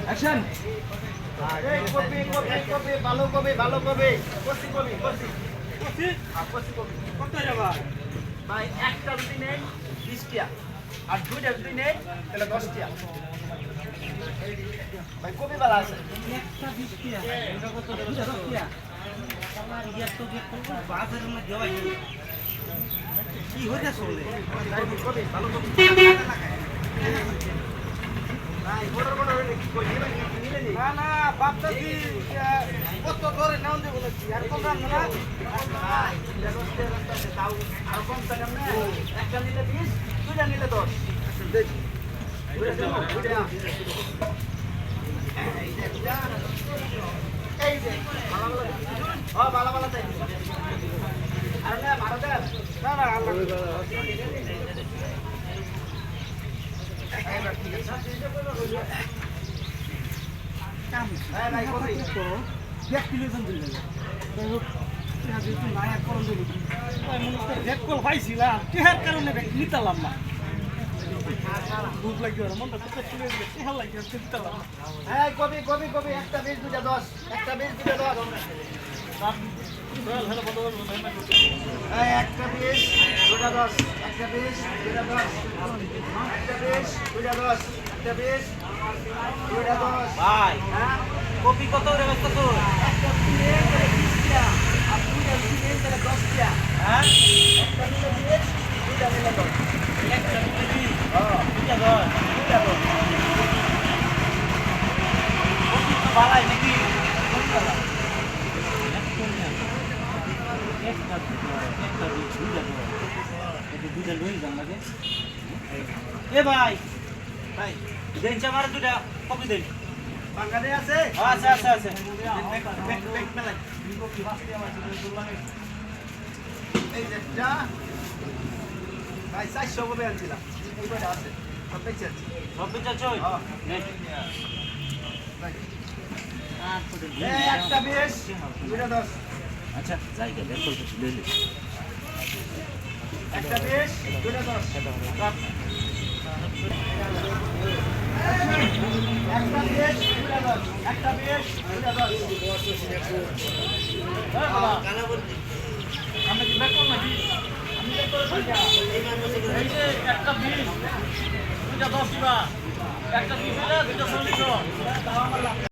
Action. এই copy copy copy ভালো copy ভালো copy copy copy copy copy copy copy কত যাবা ভাই একটা রুটি নেই 20 টাকা আর দুইটা রুটি নেই তাহলে 10 টাকা ভাই কপি বালা আছে একটা 20 টাকা এটা কত 10 টাকা আমার ইয়া তো যে বাজারে না দেওয়া কি হইছে চলে কপি ভালো কপি নাই বড় বড় হইলে কি কই দিবা নিলে নি না না বাপটা কি কত ধরে নাও দেব নাকি আর কম দাম না ভাই ব্যবস্থা রাস্তাতে দাও আর কম টাকা না একটা নিলে 20 দুইটা নিলে 10 দেখ দুইটা দাও দুইটা এই যে ভালো ভালো ও ভালো ভালো তাই আর না মারো দে না না আল্লাহ কবি কবি কবি একটা 20 দুইটা 10 একটা 20 দুইটা 10 একটা 20 দুইটা 10 একটা 20 দুইটা 10 একটা 20 দুইটা 10 একটা 20 দুইটা 10 ভাই হ্যাঁ কপি কত রে কত একটা 20 টাকা আর দুইটা 20 টাকা 10 টাকা হ্যাঁ একটা নিলে 20 দুইটা নিলে 10 একটা নিলে 20 হ্যাঁ দুইটা 10 দুইটা 10 কপি তো বালাই নাকি কোন বালা এ ভাই ভাই দেন চামার দুটা কপি দেন বাঙালি আছে আছে আছে আছে এই যে যা ভাই 400 কপি আনছিলাম এই কয়টা আছে সব বেচে আছে সব বেচে আছে হ্যাঁ এই একটা 20 দুইটা 10 আচ্ছা জায়গা বের করতে দিলে একটা 20 দুইটা 10 একটা 20 দুইটা 10 একটা 20 দুইটা 10 হ্যাঁ বাবা কানা বলছি আমরা কি বের করব নাকি আমি বের করে এই যে একটা 20 দুইটা 10 দিবা একটা 20 দুইটা 40